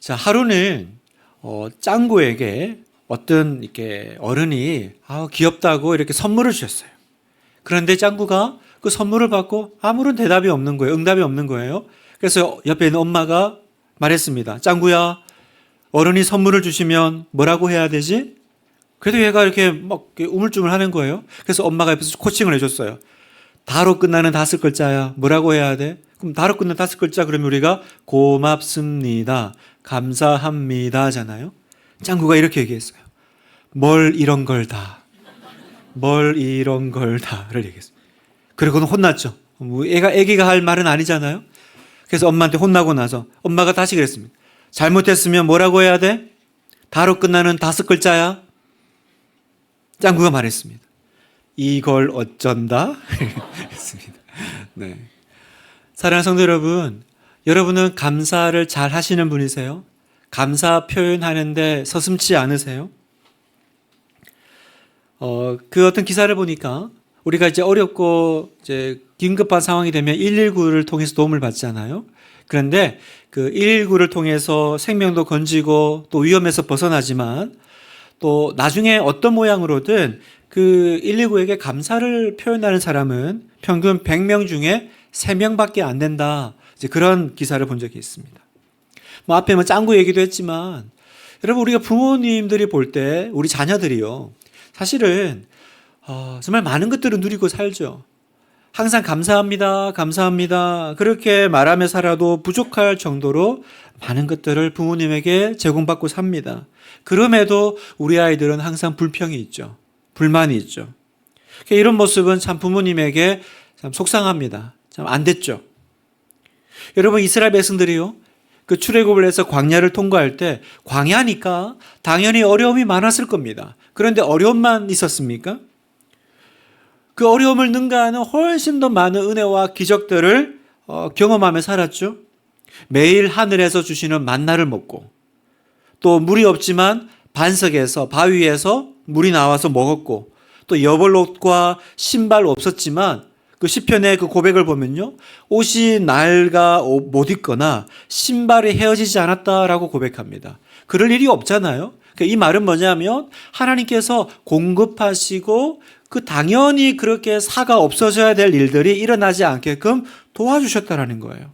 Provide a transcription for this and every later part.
자, 하루는 짱구에게 어떤 이렇게 어른이 귀엽다고 이렇게 선물을 주셨어요. 그런데 짱구가 그 선물을 받고 아무런 대답이 없는 거예요. 응답이 없는 거예요. 그래서 옆에 있는 엄마가 말했습니다. 짱구야, 어른이 선물을 주시면 뭐라고 해야 되지? 그래도 얘가 이렇게 막 우물쭈물 하는 거예요. 그래서 엄마가 옆에서 코칭을 해줬어요. 다로 끝나는 5글자야. 뭐라고 해야 돼? 그럼 다로 끝나는 5글자 그러면 우리가 고맙습니다, 감사합니다잖아요. 짱구가 이렇게 얘기했어요. 뭘 이런 걸 다. 뭘 이런 걸 다를 얘기했어요. 그리고는 혼났죠. 애기가 할 말은 아니잖아요. 그래서 엄마한테 혼나고 나서 엄마가 다시 그랬습니다. 잘못했으면 뭐라고 해야 돼? 다로 끝나는 5글자야. 짱구가 말했습니다. 이걸 어쩐다? 했습니다. 네. 사랑하는 성도 여러분, 여러분은 감사를 잘 하시는 분이세요? 감사 표현하는데 서슴지 않으세요? 그 어떤 기사를 보니까 우리가 이제 어렵고 이제 긴급한 상황이 되면 119를 통해서 도움을 받잖아요. 그런데 그 119를 통해서 생명도 건지고 또 위험에서 벗어나지만 또 나중에 어떤 모양으로든 그 119에게 감사를 표현하는 사람은 평균 100명 중에 3명밖에 안 된다. 이제 그런 기사를 본 적이 있습니다. 뭐 앞에 뭐 짱구 얘기도 했지만 여러분, 우리가 부모님들이 볼 때 우리 자녀들이요, 사실은 정말 많은 것들을 누리고 살죠. 항상 감사합니다, 감사합니다 그렇게 말하며 살아도 부족할 정도로 많은 것들을 부모님에게 제공받고 삽니다. 그럼에도 우리 아이들은 항상 불평이 있죠. 불만이 있죠. 이런 모습은 참 부모님에게 참 속상합니다. 참 안 됐죠. 여러분, 이스라엘 백성들이요, 그 출애굽을 해서 광야를 통과할 때 광야니까 당연히 어려움이 많았을 겁니다. 그런데 어려움만 있었습니까? 그 어려움을 능가하는 훨씬 더 많은 은혜와 기적들을 경험하며 살았죠. 매일 하늘에서 주시는 만나를 먹고, 또 물이 없지만 반석에서, 바위에서 물이 나와서 먹었고, 또 여벌옷과 신발 없었지만 그 시편의 그 고백을 보면요, 옷이 낡아 못 입거나 신발이 헤어지지 않았다라고 고백합니다. 그럴 일이 없잖아요. 이 말은 뭐냐면 하나님께서 공급하시고 그 당연히 그렇게 사가 없어져야 될 일들이 일어나지 않게끔 도와주셨다라는 거예요.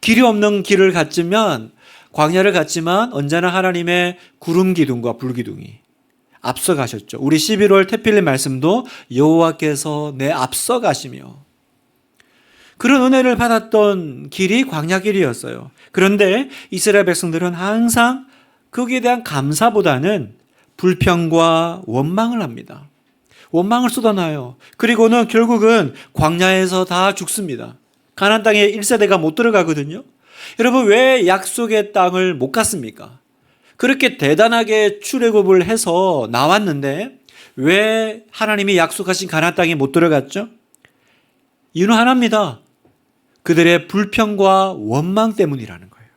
길이 없는 길을 갔지만, 광야를 갔지만 언제나 하나님의 구름 기둥과 불 기둥이 앞서가셨죠. 우리 11월 태필린 말씀도 여호와께서 내 앞서가시며, 그런 은혜를 받았던 길이 광야 길이었어요. 그런데 이스라엘 백성들은 항상 거기에 대한 감사보다는 불평과 원망을 합니다. 원망을 쏟아놔요. 그리고는 결국은 광야에서 다 죽습니다. 가나안 땅에 1세대가 못 들어가거든요. 여러분, 왜 약속의 땅을 못 갔습니까? 그렇게 대단하게 출애굽을 해서 나왔는데 왜 하나님이 약속하신 가나안 땅에 못 들어갔죠? 이유는 하나입니다. 그들의 불평과 원망 때문이라는 거예요.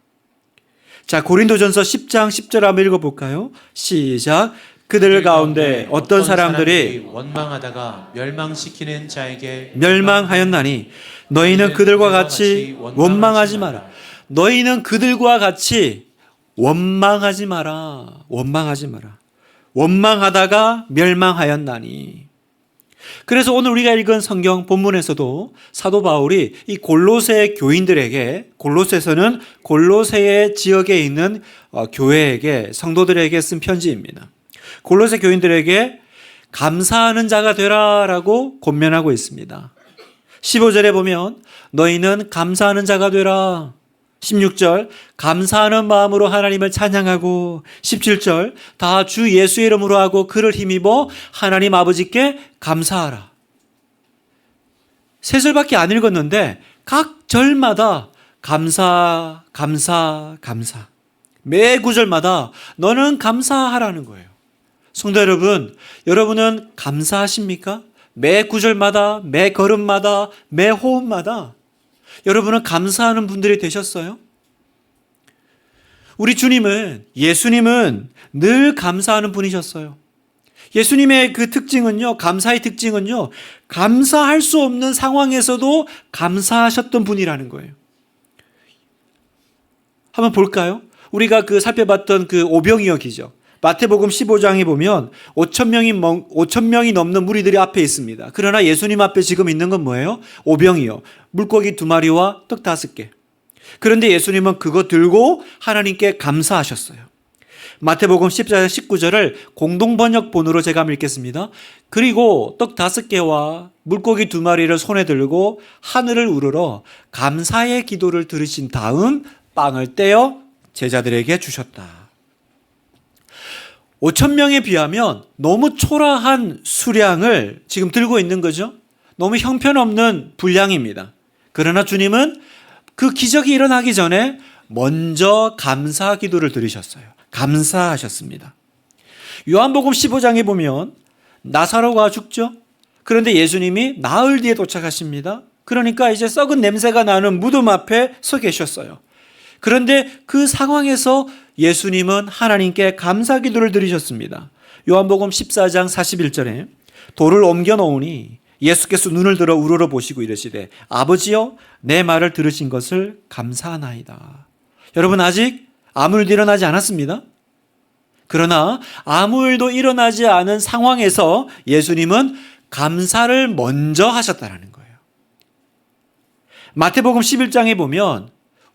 자, 고린도전서 10장 10절 한번 읽어볼까요? 시작. 그들 가운데 어떤 사람들이 원망하다가 멸망시키는 자에게 멸망하였나니 너희는 그들과 같이 원망하지 마라. 너희는 그들과 같이 원망하지 마라. 원망하지 마라. 원망하다가 멸망하였나니. 그래서 오늘 우리가 읽은 성경 본문에서도 사도 바울이 이 골로새 교인들에게, 골로새서는 골로새 지역에 있는 교회에게, 성도들에게 쓴 편지입니다. 골로새 교인들에게 감사하는 자가 되라라고 권면하고 있습니다. 15절에 보면 너희는 감사하는 자가 되라. 16절 감사하는 마음으로 하나님을 찬양하고, 17절 다 주 예수의 이름으로 하고 그를 힘입어 하나님 아버지께 감사하라. 세 절밖에 안 읽었는데 각 절마다 감사, 감사, 감사. 매 구절마다 너는 감사하라는 거예요. 성도 여러분, 여러분은 감사하십니까? 매 구절마다, 매 걸음마다, 매 호흡마다 여러분은 감사하는 분들이 되셨어요? 우리 주님은, 예수님은 늘 감사하는 분이셨어요. 예수님의 그 특징은요, 감사의 특징은요, 감사할 수 없는 상황에서도 감사하셨던 분이라는 거예요. 한번 볼까요? 우리가 그 살펴봤던 그 오병이어기죠. 마태복음 15장에 보면 5천 명이 넘는 무리들이 앞에 있습니다. 그러나 예수님 앞에 지금 있는 건 뭐예요? 오병이어. 물고기 2마리와 떡 5개. 그런데 예수님은 그거 들고 하나님께 감사하셨어요. 마태복음 14장 19절을 공동번역본으로 제가 한번 읽겠습니다. 그리고 떡 5개와 물고기 2마리를 손에 들고 하늘을 우러러 감사의 기도를 들으신 다음 빵을 떼어 제자들에게 주셨다. 5천 명에 비하면 너무 초라한 수량을 지금 들고 있는 거죠. 너무 형편없는 분량입니다. 그러나 주님은 그 기적이 일어나기 전에 먼저 감사 기도를 드리셨어요. 감사하셨습니다. 요한복음 15장에 보면 나사로가 죽죠. 그런데 예수님이 나흘 뒤에 도착하십니다. 그러니까 이제 썩은 냄새가 나는 무덤 앞에 서 계셨어요. 그런데 그 상황에서 예수님은 하나님께 감사 기도를 드리셨습니다. 요한복음 14장 41절에 돌을 옮겨 놓으니 예수께서 눈을 들어 우러러 보시고 이르시되 아버지여 내 말을 들으신 것을 감사하나이다. 여러분 아직 아무 일도 일어나지 않았습니다. 그러나 아무 일도 일어나지 않은 상황에서 예수님은 감사를 먼저 하셨다는 거예요. 마태복음 11장에 보면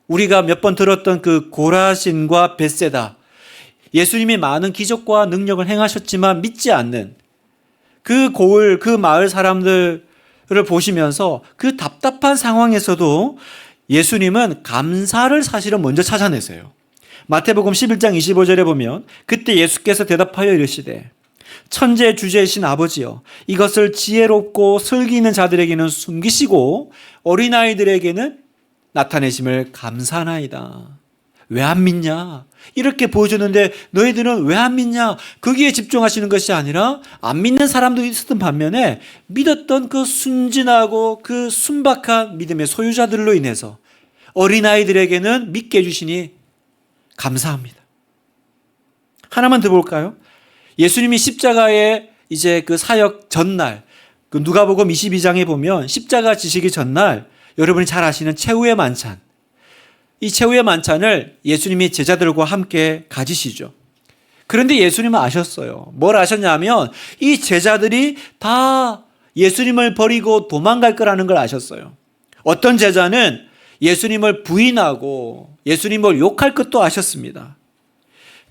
우리가 몇 번 들었던 그 고라신과 벳세다, 예수님이 많은 기적과 능력을 행하셨지만 믿지 않는 그 고을, 그 마을 사람들을 보시면서 그 답답한 상황에서도 예수님은 감사를 사실은 먼저 찾아내세요. 마태복음 11장 25절에 보면 그때 예수께서 대답하여 이르시되 천재 주제이신 아버지여 이것을 지혜롭고 슬기 있는 자들에게는 숨기시고 어린아이들에게는 나타내심을 감사하나이다. 왜 안 믿냐? 이렇게 보여줬는데 너희들은 왜 안 믿냐? 거기에 집중하시는 것이 아니라 안 믿는 사람도 있었던 반면에 믿었던 그 순진하고 그 순박한 믿음의 소유자들로 인해서 어린아이들에게는 믿게 해주시니 감사합니다. 하나만 더 볼까요? 예수님이 십자가에 이제 그 사역 전날, 그 누가복음 22장에 보면 십자가 지시기 전날 여러분이 잘 아시는 최후의 만찬, 이 최후의 만찬을 예수님이 제자들과 함께 가지시죠. 그런데 예수님은 아셨어요. 뭘 아셨냐면 이 제자들이 다 예수님을 버리고 도망갈 거라는 걸 아셨어요. 어떤 제자는 예수님을 부인하고 예수님을 욕할 것도 아셨습니다.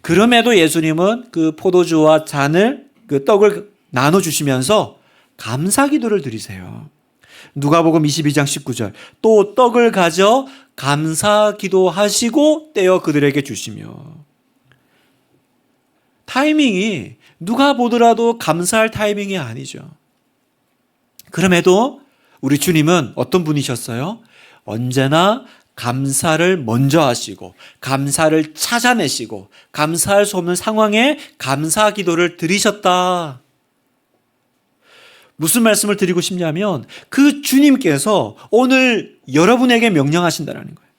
그럼에도 예수님은 그 포도주와 잔을, 그 떡을 나눠주시면서 감사 기도를 드리세요. 누가복음 22장 19절 또 떡을 가져 감사 기도하시고 떼어 그들에게 주시며. 타이밍이 누가 보더라도 감사할 타이밍이 아니죠. 그럼에도 우리 주님은 어떤 분이셨어요? 언제나 감사를 먼저 하시고 감사를 찾아내시고 감사할 수 없는 상황에 감사 기도를 드리셨다. 무슨 말씀을 드리고 싶냐면 그 주님께서 오늘 여러분에게 명령하신다는 거예요.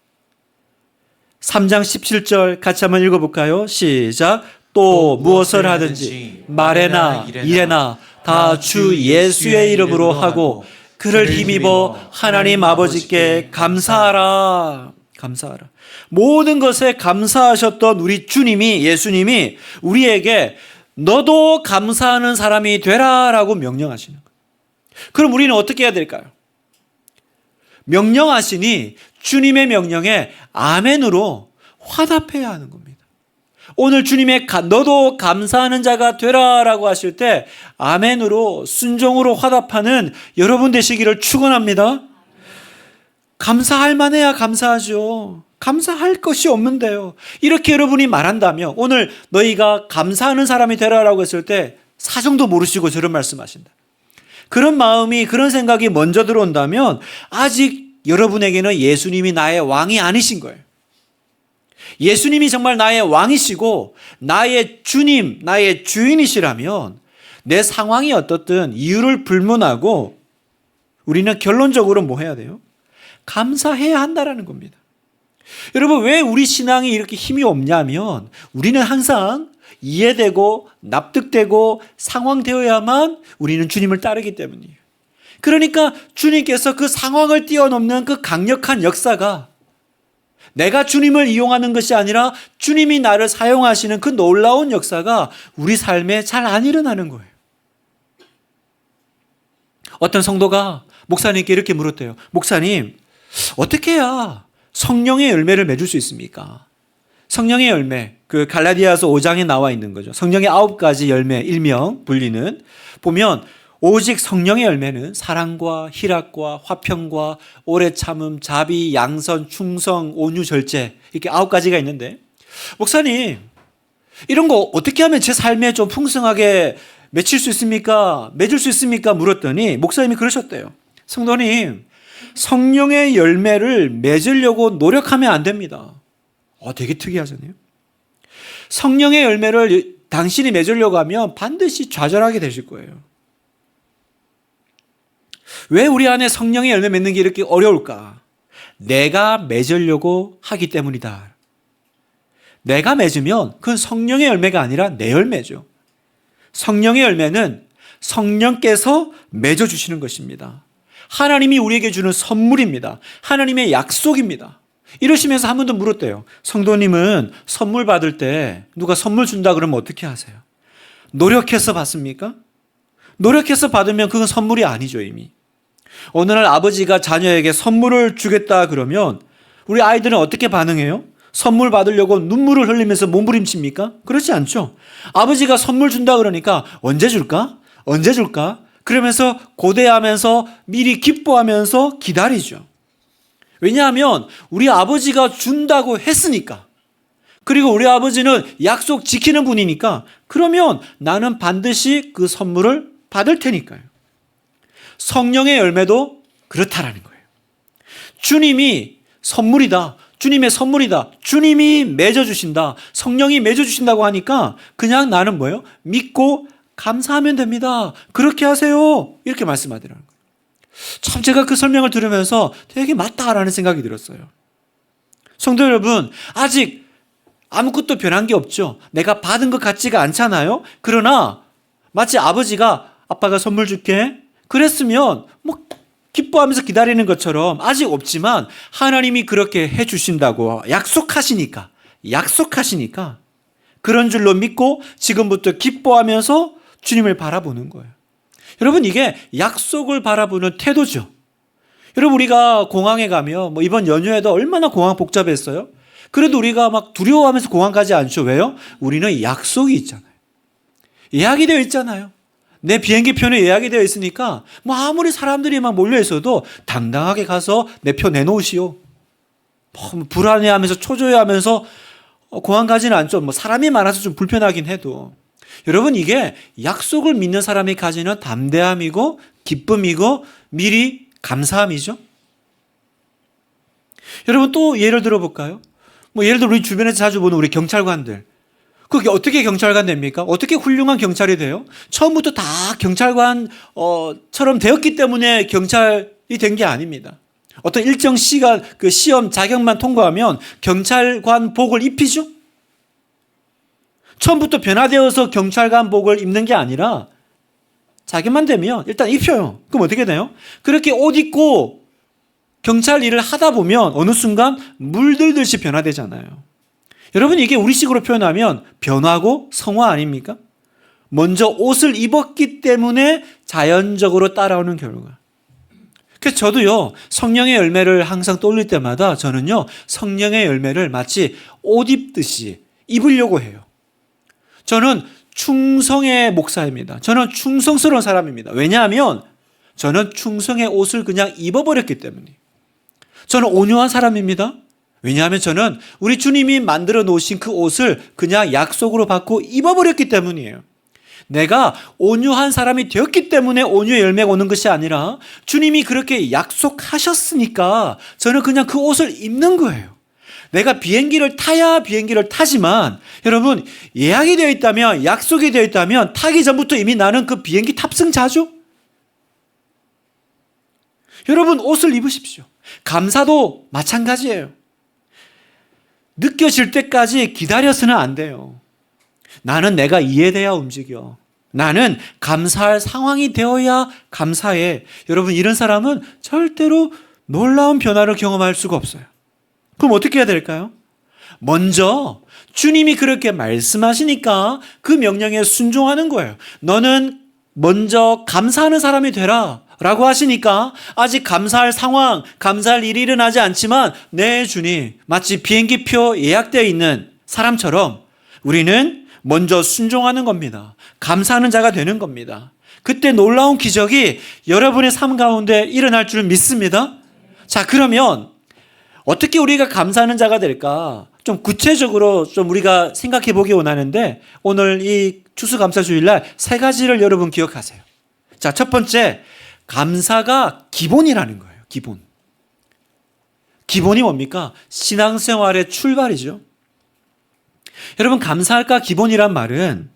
3장 17절 같이 한번 읽어볼까요? 시작. 또 무엇을 하든지 말에나 일에나 다 주 예수의 이름으로 하고 그를 힘입어 하나님 아버지께 감사하라. 감사하라. 모든 것에 감사하셨던 우리 주님이, 예수님이 우리에게 너도 감사하는 사람이 되라라고 명령하시는 거예요. 그럼 우리는 어떻게 해야 될까요? 명령하시니 주님의 명령에 아멘으로 화답해야 하는 겁니다. 오늘 주님의 너도 감사하는 자가 되라라고 하실 때 아멘으로 순종으로 화답하는 여러분 되시기를 축원합니다. 감사할 만해야 감사하죠. 감사할 것이 없는데요. 이렇게 여러분이 말한다면 오늘 너희가 감사하는 사람이 되라라고 했을 때 사정도 모르시고 저런 말씀하신다. 그런 마음이, 그런 생각이 먼저 들어온다면 아직 여러분에게는 예수님이 나의 왕이 아니신 거예요. 예수님이 정말 나의 왕이시고 나의 주님, 나의 주인이시라면 내 상황이 어떻든 이유를 불문하고 우리는 결론적으로 뭐 해야 돼요? 감사해야 한다라는 겁니다. 여러분, 왜 우리 신앙이 이렇게 힘이 없냐면 우리는 항상 이해되고 납득되고 상황되어야만 우리는 주님을 따르기 때문이에요. 그러니까 주님께서 그 상황을 뛰어넘는 그 강력한 역사가 내가 주님을 이용하는 것이 아니라 주님이 나를 사용하시는 그 놀라운 역사가 우리 삶에 잘 안 일어나는 거예요. 어떤 성도가 목사님께 이렇게 물었대요. 목사님, 어떻게 해야 성령의 열매를 맺을 수 있습니까? 성령의 열매, 그 갈라디아서 5장에 나와 있는 거죠. 성령의 9가지 열매, 일명 불리는, 보면 오직 성령의 열매는 사랑과 희락과 화평과 오래 참음, 자비, 양선, 충성, 온유, 절제, 이렇게 9가지가 있는데, 목사님, 이런 거 어떻게 하면 제 삶에 좀 풍성하게 맺힐 수 있습니까? 맺을 수 있습니까? 물었더니 목사님이 그러셨대요. 성도님, 성령의 열매를 맺으려고 노력하면 안 됩니다. 되게 특이하잖아요. 성령의 열매를 당신이 맺으려고 하면 반드시 좌절하게 되실 거예요. 왜 우리 안에 성령의 열매 맺는 게 이렇게 어려울까? 내가 맺으려고 하기 때문이다. 내가 맺으면 그건 성령의 열매가 아니라 내 열매죠. 성령의 열매는 성령께서 맺어주시는 것입니다. 하나님이 우리에게 주는 선물입니다. 하나님의 약속입니다. 이러시면서 한 번 더 물었대요. 성도님은 선물 받을 때 누가 선물 준다 그러면 어떻게 하세요? 노력해서 받습니까? 노력해서 받으면 그건 선물이 아니죠, 이미. 어느 날 아버지가 자녀에게 선물을 주겠다 그러면 우리 아이들은 어떻게 반응해요? 선물 받으려고 눈물을 흘리면서 몸부림칩니까? 그렇지 않죠. 아버지가 선물 준다 그러니까 언제 줄까? 언제 줄까? 그러면서 고대하면서 미리 기뻐하면서 기다리죠. 왜냐하면 우리 아버지가 준다고 했으니까. 그리고 우리 아버지는 약속 지키는 분이니까 그러면 나는 반드시 그 선물을 받을 테니까요. 성령의 열매도 그렇다라는 거예요. 주님이 선물이다. 주님의 선물이다. 주님이 맺어주신다. 성령이 맺어주신다고 하니까 그냥 나는 뭐예요? 믿고 감사하면 됩니다. 그렇게 하세요. 이렇게 말씀하더라는 거예요. 참 제가 그 설명을 들으면서 되게 맞다라는 생각이 들었어요. 성도 여러분, 아직 아무것도 변한 게 없죠. 내가 받은 것 같지가 않잖아요. 그러나 마치 아버지가 아빠가 선물 줄게 그랬으면 뭐 기뻐하면서 기다리는 것처럼 아직 없지만 하나님이 그렇게 해주신다고 약속하시니까 그런 줄로 믿고 지금부터 기뻐하면서 주님을 바라보는 거예요. 여러분, 이게 약속을 바라보는 태도죠. 여러분, 우리가 공항에 가면 뭐 이번 연휴에도 얼마나 공항 복잡했어요? 그래도 우리가 막 두려워하면서 공항 가지 않죠. 왜요? 우리는 약속이 있잖아요. 예약이 되어 있잖아요. 내 비행기 표는 예약이 되어 있으니까 뭐 아무리 사람들이 막 몰려 있어도 당당하게 가서 내 표 내놓으시오. 뭐 불안해하면서 초조해하면서 공항 가지는 않죠. 뭐 사람이 많아서 좀 불편하긴 해도. 여러분, 이게 약속을 믿는 사람이 가지는 담대함이고 기쁨이고 미리 감사함이죠. 여러분, 또 예를 들어볼까요? 뭐 예를 들어 우리 주변에서 자주 보는 우리 경찰관들. 그게 어떻게 경찰관 됩니까? 어떻게 훌륭한 경찰이 돼요? 처음부터 다 경찰관처럼 되었기 때문에 경찰이 된 게 아닙니다. 어떤 일정 시간 그 시험 자격만 통과하면 경찰관 복을 입히죠. 처음부터 변화되어서 경찰관복을 입는 게 아니라 자기만 되면 일단 입혀요. 그럼 어떻게 돼요? 그렇게 옷 입고 경찰 일을 하다 보면 어느 순간 물들듯이 변화되잖아요. 여러분, 이게 우리식으로 표현하면 변화고 성화 아닙니까? 먼저 옷을 입었기 때문에 자연적으로 따라오는 결과. 그래서 저도요, 성령의 열매를 항상 떠올릴 때마다 저는요, 성령의 열매를 마치 옷 입듯이 입으려고 해요. 저는 충성의 목사입니다. 저는 충성스러운 사람입니다. 왜냐하면 저는 충성의 옷을 그냥 입어버렸기 때문에. 저는 온유한 사람입니다. 왜냐하면 저는 우리 주님이 만들어 놓으신 그 옷을 그냥 약속으로 받고 입어버렸기 때문이에요. 내가 온유한 사람이 되었기 때문에 온유의 열매가 오는 것이 아니라 주님이 그렇게 약속하셨으니까 저는 그냥 그 옷을 입는 거예요. 내가 비행기를 타야 비행기를 타지만 여러분, 예약이 되어 있다면, 약속이 되어 있다면 타기 전부터 이미 나는 그 비행기 탑승자죠. 여러분, 옷을 입으십시오. 감사도 마찬가지예요. 느껴질 때까지 기다려서는 안 돼요. 나는 내가 이해돼야 움직여. 나는 감사할 상황이 되어야 감사해. 여러분, 이런 사람은 절대로 놀라운 변화를 경험할 수가 없어요. 그럼 어떻게 해야 될까요? 먼저 주님이 그렇게 말씀하시니까 그 명령에 순종하는 거예요. 너는 먼저 감사하는 사람이 되라 라고 하시니까 아직 감사할 상황, 감사할 일이 일어나지 않지만 네 주님, 마치 비행기표 예약되어 있는 사람처럼 우리는 먼저 순종하는 겁니다. 감사하는 자가 되는 겁니다. 그때 놀라운 기적이 여러분의 삶 가운데 일어날 줄 믿습니다. 자, 그러면 어떻게 우리가 감사하는 자가 될까? 좀 구체적으로 좀 우리가 생각해 보기 원하는데 오늘 이 추수감사주일날 3가지를 여러분 기억하세요. 자, 첫 번째, 감사가 기본이라는 거예요. 기본. 기본이 뭡니까? 신앙생활의 출발이죠. 여러분, 감사할까 기본이란 말은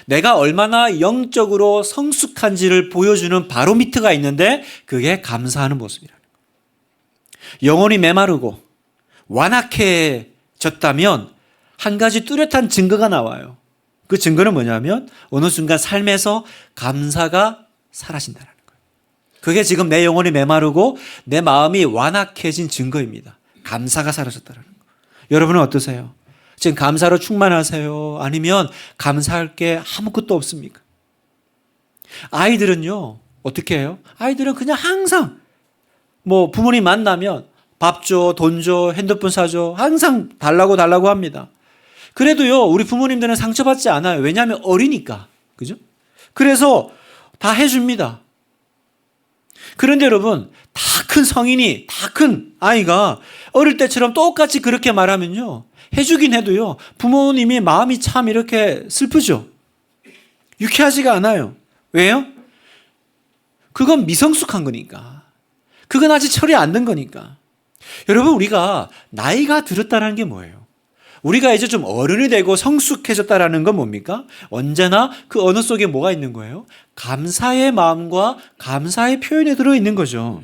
내가 얼마나 영적으로 성숙한지를 보여주는 바로미터가 있는데 그게 감사하는 모습이라는 거예요. 영혼이 메마르고 완악해졌다면 한 가지 뚜렷한 증거가 나와요. 그 증거는 뭐냐면 어느 순간 삶에서 감사가 사라진다는 거예요. 그게 지금 내 영혼이 메마르고 내 마음이 완악해진 증거입니다. 감사가 사라졌다는 거예요. 여러분은 어떠세요? 지금 감사로 충만하세요? 아니면 감사할 게 아무것도 없습니까? 아이들은요, 어떻게 해요? 아이들은 그냥 항상 뭐 부모님 만나면 밥 줘, 돈 줘, 핸드폰 사줘. 항상 달라고 합니다. 그래도요, 우리 부모님들은 상처받지 않아요. 왜냐하면 어리니까. 그죠? 그래서 다 해줍니다. 그런데 여러분, 다 큰 성인이, 다 큰 아이가 어릴 때처럼 똑같이 그렇게 말하면요, 해주긴 해도요, 부모님이 마음이 참 이렇게 슬프죠. 유쾌하지가 않아요. 왜요? 그건 미성숙한 거니까. 그건 아직 철이 안 든 거니까. 여러분, 우리가 나이가 들었다는 게 뭐예요? 우리가 이제 좀 어른이 되고 성숙해졌다는 건 뭡니까? 언제나 그 언어 속에 뭐가 있는 거예요? 감사의 마음과 감사의 표현이 들어있는 거죠.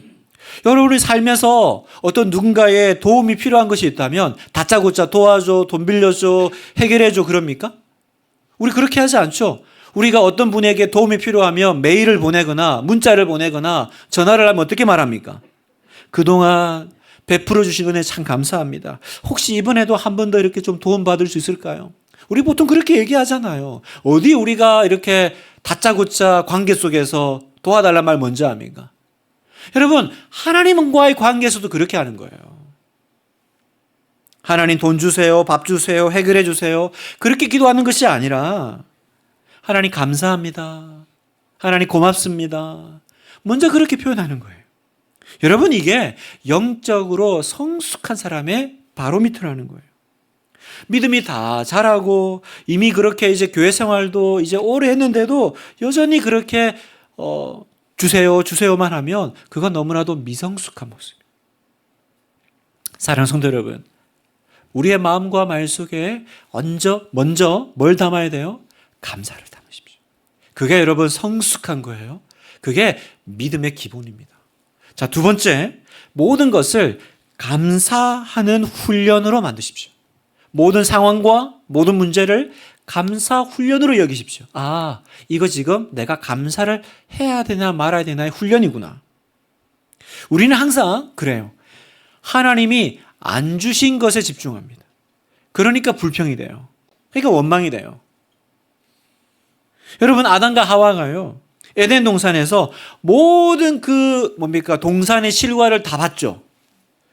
여러분이 살면서 어떤 누군가의 도움이 필요한 것이 있다면 다짜고짜 도와줘, 돈 빌려줘, 해결해줘 그럽니까? 우리 그렇게 하지 않죠? 우리가 어떤 분에게 도움이 필요하면 메일을 보내거나 문자를 보내거나 전화를 하면 어떻게 말합니까? 그동안 베풀어 주신 은혜 참 감사합니다. 혹시 이번에도 한 번 더 이렇게 좀 도움받을 수 있을까요? 우리 보통 그렇게 얘기하잖아요. 어디 우리가 이렇게 다짜고짜 관계 속에서 도와달란 말 먼저 합니까? 여러분, 하나님과의 관계에서도 그렇게 하는 거예요. 하나님 돈 주세요, 밥 주세요, 해결해 주세요. 그렇게 기도하는 것이 아니라 하나님 감사합니다. 하나님 고맙습니다. 먼저 그렇게 표현하는 거예요. 여러분, 이게 영적으로 성숙한 사람의 바로미터라는 거예요. 믿음이 다 자라고 이미 그렇게 이제 교회 생활도 이제 오래 했는데도 여전히 그렇게 주세요만 하면 그건 너무나도 미성숙한 모습이에요. 사랑하는 성도 여러분, 우리의 마음과 말 속에 먼저 뭘 담아야 돼요? 감사를 담으십시오. 그게 여러분 성숙한 거예요. 그게 믿음의 기본입니다. 자, 두 번째, 모든 것을 감사하는 훈련으로 만드십시오. 모든 상황과 모든 문제를 감사 훈련으로 여기십시오. 아, 이거 지금 내가 감사를 해야 되나 말아야 되나의 훈련이구나. 우리는 항상 그래요. 하나님이 안 주신 것에 집중합니다. 그러니까 불평이 돼요. 그러니까 원망이 돼요. 여러분, 아담과 하와가요, 에덴 동산에서 모든 동산의 실과를 다 봤죠.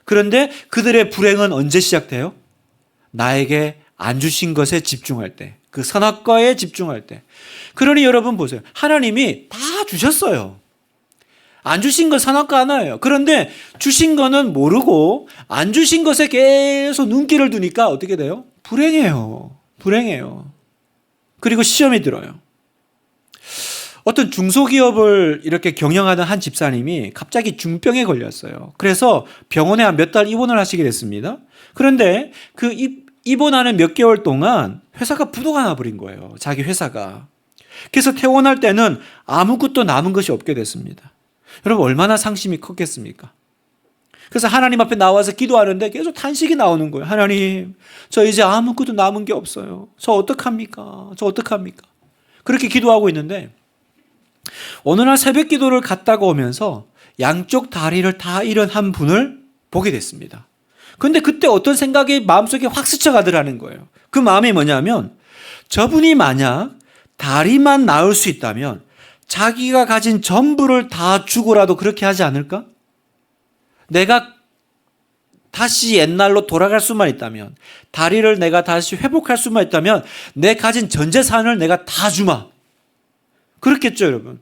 그런데 그들의 불행은 언제 시작돼요? 나에게 안 주신 것에 집중할 때, 그 선악과에 집중할 때. 그러니 여러분 보세요. 하나님이 다 주셨어요. 안 주신 건 선악과 하나예요. 그런데 주신 거는 모르고 안 주신 것에 계속 눈길을 두니까 어떻게 돼요? 불행해요. 그리고 시험이 들어요. 어떤 중소기업을 이렇게 경영하던 한 집사님이 갑자기 중병에 걸렸어요. 그래서 병원에 한 몇 달 입원을 하시게 됐습니다. 그런데 그 입원하는 몇 개월 동안 회사가 부도가 나버린 거예요. 자기 회사가. 그래서 퇴원할 때는 아무것도 남은 것이 없게 됐습니다. 여러분, 얼마나 상심이 컸겠습니까? 그래서 하나님 앞에 나와서 기도하는데 계속 탄식이 나오는 거예요. 하나님, 저 이제 아무것도 남은 게 없어요. 저 어떡합니까? 그렇게 기도하고 있는데 어느 날 새벽 기도를 갔다가 오면서 양쪽 다리를 다 잃은 한 분을 보게 됐습니다. 근데 그때 어떤 생각이 마음속에 확 스쳐가더라는 거예요. 그 마음이 뭐냐면 저분이 만약 다리만 나을 수 있다면 자기가 가진 전부를 다 주고라도 그렇게 하지 않을까? 내가 다시 옛날로 돌아갈 수만 있다면, 다리를 내가 다시 회복할 수만 있다면 내 가진 전 재산을 내가 다 주마. 그렇겠죠, 여러분.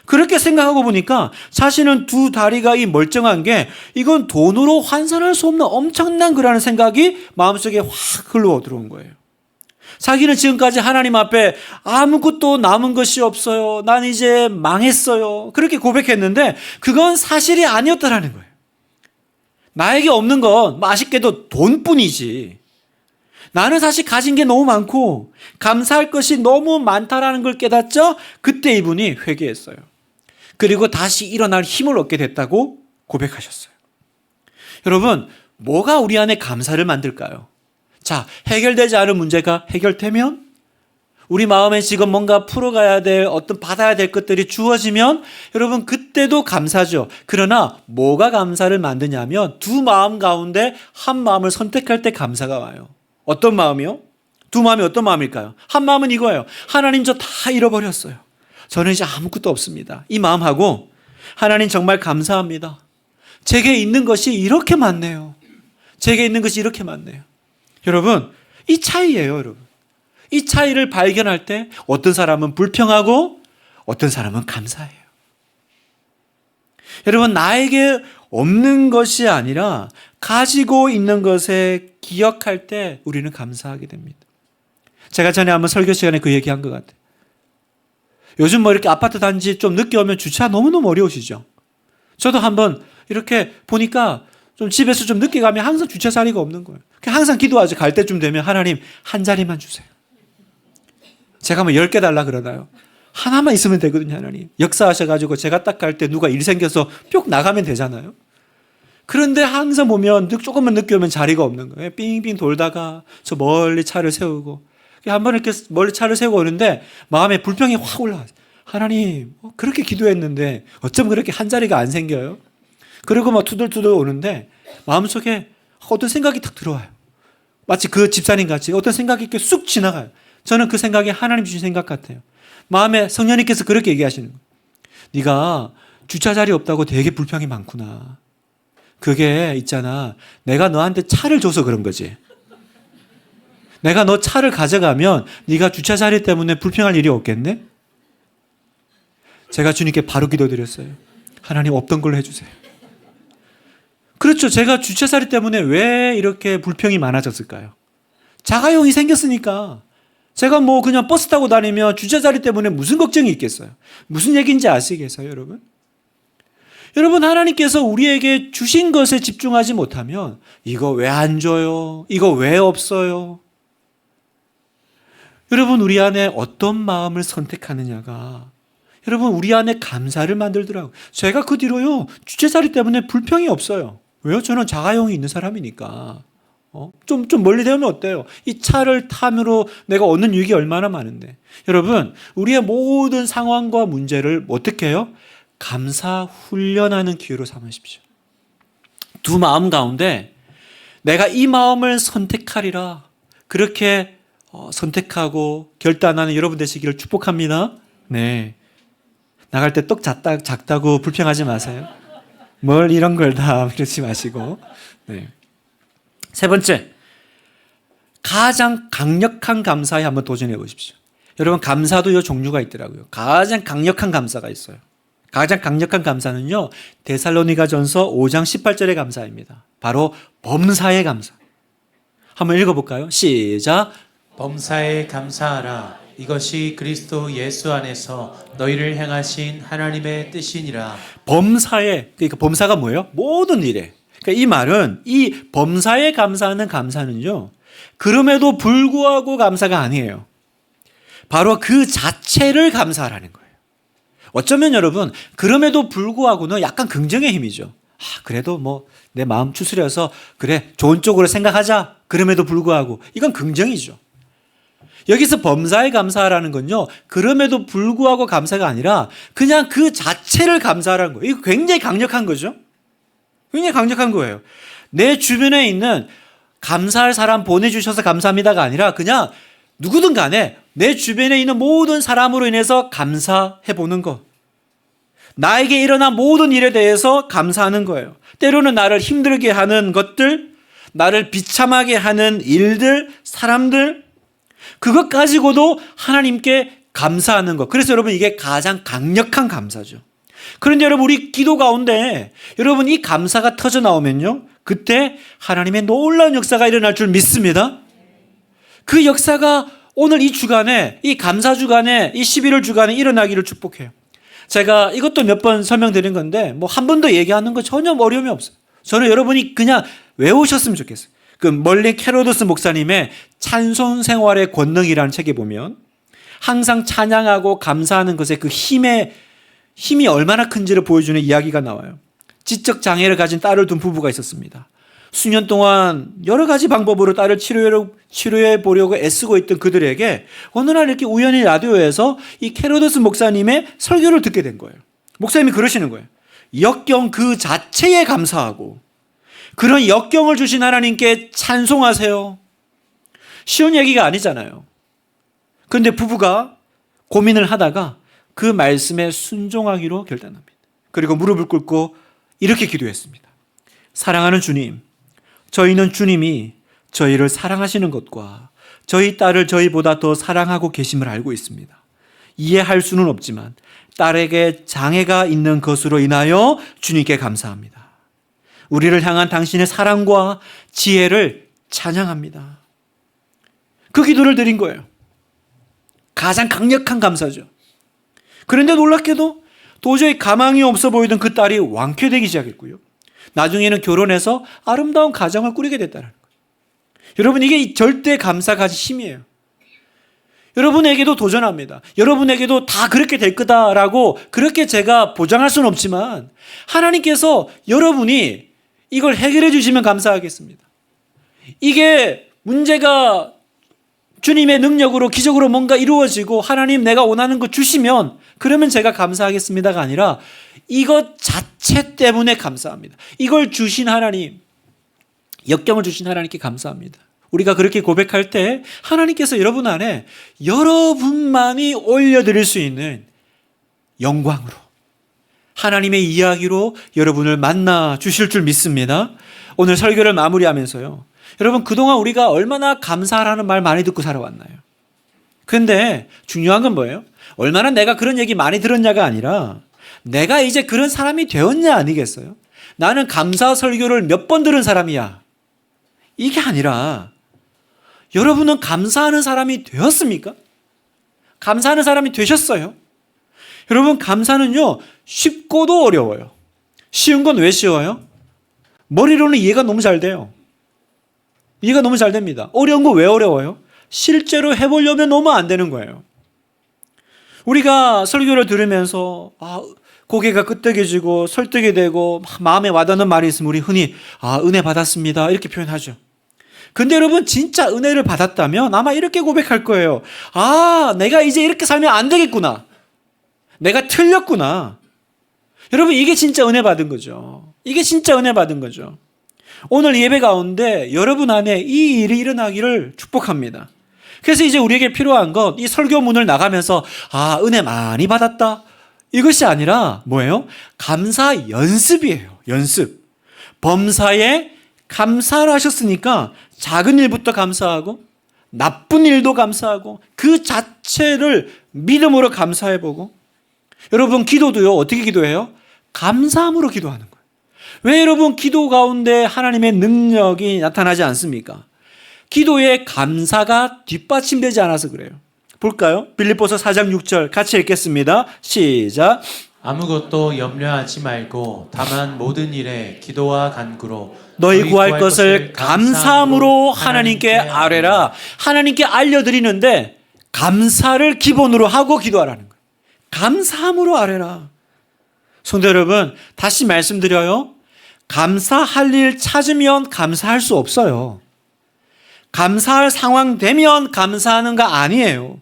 그렇게 생각하고 보니까 자신은 두 다리가 이 멀쩡한 게 이건 돈으로 환산할 수 없는 엄청난 거라는 생각이 마음속에 확 흘러 들어온 거예요. 자기는 지금까지 하나님 앞에 아무것도 남은 것이 없어요. 난 이제 망했어요. 그렇게 고백했는데 그건 사실이 아니었다라는 거예요. 나에게 없는 건 아쉽게도 돈뿐이지. 나는 사실 가진 게 너무 많고 감사할 것이 너무 많다라는 걸 깨닫죠. 그때 이분이 회개했어요. 그리고 다시 일어날 힘을 얻게 됐다고 고백하셨어요. 여러분, 뭐가 우리 안에 감사를 만들까요? 자, 해결되지 않은 문제가 해결되면, 우리 마음에 지금 뭔가 풀어가야 될, 어떤 받아야 될 것들이 주어지면 여러분 그때도 감사죠. 그러나 뭐가 감사를 만드냐면 두 마음 가운데 한 마음을 선택할 때 감사가 와요. 어떤 마음이요? 두 마음이 어떤 마음일까요? 한 마음은 이거예요. 하나님 저 다 잃어버렸어요. 저는 이제 아무것도 없습니다. 이 마음하고 하나님 정말 감사합니다. 제게 있는 것이 이렇게 많네요. 제게 있는 것이 이렇게 많네요. 여러분, 이 차이예요, 여러분. 이 차이를 발견할 때 어떤 사람은 불평하고 어떤 사람은 감사해요. 여러분, 나에게 없는 것이 아니라 가지고 있는 것에 기억할 때 우리는 감사하게 됩니다. 제가 전에 한번 설교 시간에 그 얘기한 것 같아요. 요즘 뭐 이렇게 아파트 단지 좀 늦게 오면 주차 너무너무 어려우시죠? 저도 한번 이렇게 보니까 좀 집에서 좀 늦게 가면 항상 주차 자리가 없는 거예요. 항상 기도하죠. 갈 때쯤 되면 하나님 한 자리만 주세요. 제가 뭐 10개 달라 그러나요? 하나만 있으면 되거든요, 하나님. 역사하셔가지고 제가 딱 갈 때 누가 일 생겨서 뿅 나가면 되잖아요. 그런데 항상 보면 조금만 늦게 오면 자리가 없는 거예요. 빙빙 돌다가 저 멀리 차를 세우고 한 번 이렇게 멀리 차를 세우고 오는데 마음에 불평이 확 올라와요. 하나님, 그렇게 기도했는데 어쩜 그렇게 한 자리가 안 생겨요? 그리고 막 투덜투덜 오는데 마음속에 어떤 생각이 탁 들어와요. 마치 그 집사님 같이 어떤 생각이 이렇게 쑥 지나가요. 저는 그 생각이 하나님 주신 생각 같아요. 마음에 성령님께서 그렇게 얘기하시는 거예요. 네가 주차 자리 없다고 되게 불평이 많구나. 그게 있잖아. 내가 너한테 차를 줘서 그런 거지. 내가 너 차를 가져가면 네가 주차 자리 때문에 불평할 일이 없겠네? 제가 주님께 바로 기도드렸어요. 하나님 없던 걸로 해주세요. 그렇죠. 제가 주차 자리 때문에 왜 이렇게 불평이 많아졌을까요? 자가용이 생겼으니까. 제가 뭐 그냥 버스 타고 다니면 주차 자리 때문에 무슨 걱정이 있겠어요? 무슨 얘기인지 아시겠어요, 여러분? 여러분, 하나님께서 우리에게 주신 것에 집중하지 못하면 이거 왜 안 줘요? 이거 왜 없어요? 여러분, 우리 안에 어떤 마음을 선택하느냐가 여러분 우리 안에 감사를 만들더라고요. 제가 그 뒤로요 주차 자리 때문에 불평이 없어요. 왜요? 저는 자가용이 있는 사람이니까. 좀 멀리 되면 어때요? 이 차를 탐으로 내가 얻는 유익이 얼마나 많은데. 여러분, 우리의 모든 상황과 문제를 어떻게 해요? 감사 훈련하는 기회로 삼으십시오. 두 마음 가운데 내가 이 마음을 선택하리라. 그렇게 선택하고 결단하는 여러분 되시기를 축복합니다. 네. 나갈 때 떡 작다고 불평하지 마세요. 뭘 이런 걸 다 그러지 마시고. 네. 세 번째, 가장 강력한 감사에 한번 도전해 보십시오. 여러분, 감사도요 종류가 있더라고요. 가장 강력한 감사가 있어요. 가장 강력한 감사는요 데살로니가전서 5장 18절의 감사입니다. 바로 범사의 감사. 한번 읽어볼까요? 시작. 범사에 감사하라. 이것이 그리스도 예수 안에서 너희를 행하신 하나님의 뜻이니라. 범사에, 그러니까 범사가 뭐예요? 모든 일에. 그러니까 이 말은 이 범사에 감사하는 감사는요 그럼에도 불구하고 감사가 아니에요. 바로 그 자체를 감사하라는 거예요. 어쩌면 여러분 그럼에도 불구하고는 약간 긍정의 힘이죠. 그래도 뭐 내 마음 추스려서 그래 좋은 쪽으로 생각하자. 그럼에도 불구하고 이건 긍정이죠. 여기서 범사에 감사하라는 건요 그럼에도 불구하고 감사가 아니라 그냥 그 자체를 감사하라는 거예요. 이거 굉장히 강력한 거죠. 굉장히 강력한 거예요. 내 주변에 있는 감사할 사람 보내주셔서 감사합니다가 아니라 그냥 누구든 간에 내 주변에 있는 모든 사람으로 인해서 감사해 보는 것. 나에게 일어난 모든 일에 대해서 감사하는 거예요. 때로는 나를 힘들게 하는 것들, 나를 비참하게 하는 일들, 사람들, 그것 가지고도 하나님께 감사하는 것. 그래서 여러분 이게 가장 강력한 감사죠. 그런데 여러분 우리 기도 가운데 여러분 이 감사가 터져 나오면요. 그때 하나님의 놀라운 역사가 일어날 줄 믿습니다. 그 역사가 오늘 이 주간에, 이 감사 주간에, 이 11월 주간에 일어나기를 축복해요. 제가 이것도 몇 번 설명드린 건데 뭐 한 번 더 얘기하는 거 전혀 어려움이 없어요. 저는 여러분이 그냥 외우셨으면 좋겠어요. 그 멀리 캐로도스 목사님의 찬송 생활의 권능이라는 책에 보면 항상 찬양하고 감사하는 것에 그 힘이 얼마나 큰지를 보여주는 이야기가 나와요. 지적 장애를 가진 딸을 둔 부부가 있었습니다. 수년 동안 여러 가지 방법으로 딸을 치료해 보려고 애쓰고 있던 그들에게 어느 날 이렇게 우연히 라디오에서 이 캐로도스 목사님의 설교를 듣게 된 거예요. 목사님이 그러시는 거예요. 역경 그 자체에 감사하고 그런 역경을 주신 하나님께 찬송하세요. 쉬운 얘기가 아니잖아요. 그런데 부부가 고민을 하다가 그 말씀에 순종하기로 결단합니다. 그리고 무릎을 꿇고 이렇게 기도했습니다. 사랑하는 주님, 저희는 주님이 저희를 사랑하시는 것과 저희 딸을 저희보다 더 사랑하고 계심을 알고 있습니다. 이해할 수는 없지만 딸에게 장애가 있는 것으로 인하여 주님께 감사합니다. 우리를 향한 당신의 사랑과 지혜를 찬양합니다. 그 기도를 드린 거예요. 가장 강력한 감사죠. 그런데 놀랍게도 도저히 가망이 없어 보이던 그 딸이 완쾌되기 시작했고요. 나중에는 결혼해서 아름다운 가정을 꾸리게 됐다는 거예요. 여러분 이게 절대 감사가 힘이에요. 여러분에게도 도전합니다. 여러분에게도 다 그렇게 될 거다라고 그렇게 제가 보장할 수는 없지만 하나님께서 여러분이 이걸 해결해 주시면 감사하겠습니다. 이게 문제가 주님의 능력으로 기적으로 뭔가 이루어지고 하나님 내가 원하는 거 주시면 그러면 제가 감사하겠습니다가 아니라 이것 자체 때문에 감사합니다. 이걸 주신 하나님, 역경을 주신 하나님께 감사합니다. 우리가 그렇게 고백할 때 하나님께서 여러분 안에 여러분만이 올려드릴 수 있는 영광으로 하나님의 이야기로 여러분을 만나 주실 줄 믿습니다. 오늘 설교를 마무리하면서요. 여러분 그동안 우리가 얼마나 감사하라는 말 많이 듣고 살아왔나요? 그런데 중요한 건 뭐예요? 얼마나 내가 그런 얘기 많이 들었냐가 아니라 내가 이제 그런 사람이 되었냐 아니겠어요? 나는 감사 설교를 몇 번 들은 사람이야. 이게 아니라 여러분은 감사하는 사람이 되었습니까? 감사하는 사람이 되셨어요? 여러분 감사는요 쉽고도 어려워요. 쉬운 건 왜 쉬워요? 머리로는 이해가 너무 잘 돼요. 이해가 너무 잘 됩니다. 어려운 거 왜 어려워요? 실제로 해보려면 너무 안 되는 거예요. 우리가 설교를 들으면서 고개가 끄덕여지고 설득이 되고 마음에 와닿는 말이 있으면 우리 흔히 은혜 받았습니다 이렇게 표현하죠. 근데 여러분 진짜 은혜를 받았다면 아마 이렇게 고백할 거예요. 내가 이제 이렇게 살면 안 되겠구나. 내가 틀렸구나. 여러분 이게 진짜 은혜 받은 거죠. 이게 진짜 은혜 받은 거죠. 오늘 예배 가운데 여러분 안에 이 일이 일어나기를 축복합니다. 그래서 이제 우리에게 필요한 것, 이 설교문을 나가면서 은혜 많이 받았다. 이것이 아니라 뭐예요? 감사 연습이에요. 연습. 범사에 감사를 하셨으니까 작은 일부터 감사하고 나쁜 일도 감사하고 그 자체를 믿음으로 감사해보고 여러분 기도도요. 어떻게 기도해요? 감사함으로 기도하는 거예요. 왜 여러분 기도 가운데 하나님의 능력이 나타나지 않습니까? 기도에 감사가 뒷받침되지 않아서 그래요. 볼까요? 빌립보서 4장 6절 같이 읽겠습니다. 시작. 아무것도 염려하지 말고 다만 모든 일에 기도와 간구로 너희 구할 것을 감사함으로 하나님께 아뢰라. 하나님께 알려드리는데 감사를 기본으로 하고 기도하라는 거예요. 감사함으로 아뢰라. 성도 여러분 다시 말씀드려요. 감사할 일 찾으면 감사할 수 없어요. 감사할 상황 되면 감사하는 거 아니에요.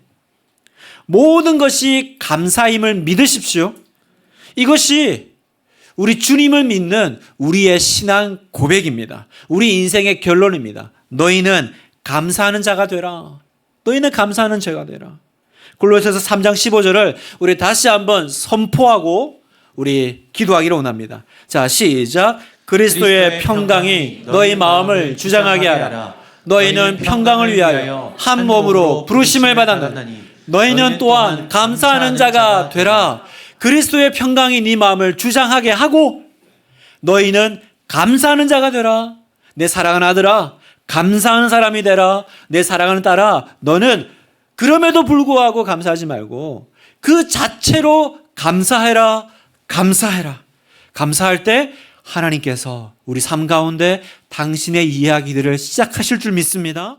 모든 것이 감사임을 믿으십시오. 이것이 우리 주님을 믿는 우리의 신앙 고백입니다. 우리 인생의 결론입니다. 너희는 감사하는 자가 되라. 너희는 감사하는 자가 되라. 골로새서 3장 15절을 우리 다시 한번 선포하고 우리 기도하기를 원합니다. 자, 시작. 그리스도의 평강이 너희 마음을 주장하게 하라. 너희는 평강을 위하여 한 몸으로 부르심을 받았나니 너희는 또한 감사하는 자가 되라. 그리스도의 평강이 네 마음을 주장하게 하고 너희는 감사하는 자가 되라. 내 사랑하는 아들아, 감사하는 사람이 되라. 내 사랑하는 딸아, 너는 그럼에도 불구하고 감사하지 말고 그 자체로 감사해라. 감사해라. 감사할 때 하나님께서 우리 삶 가운데 당신의 이야기들을 시작하실 줄 믿습니다.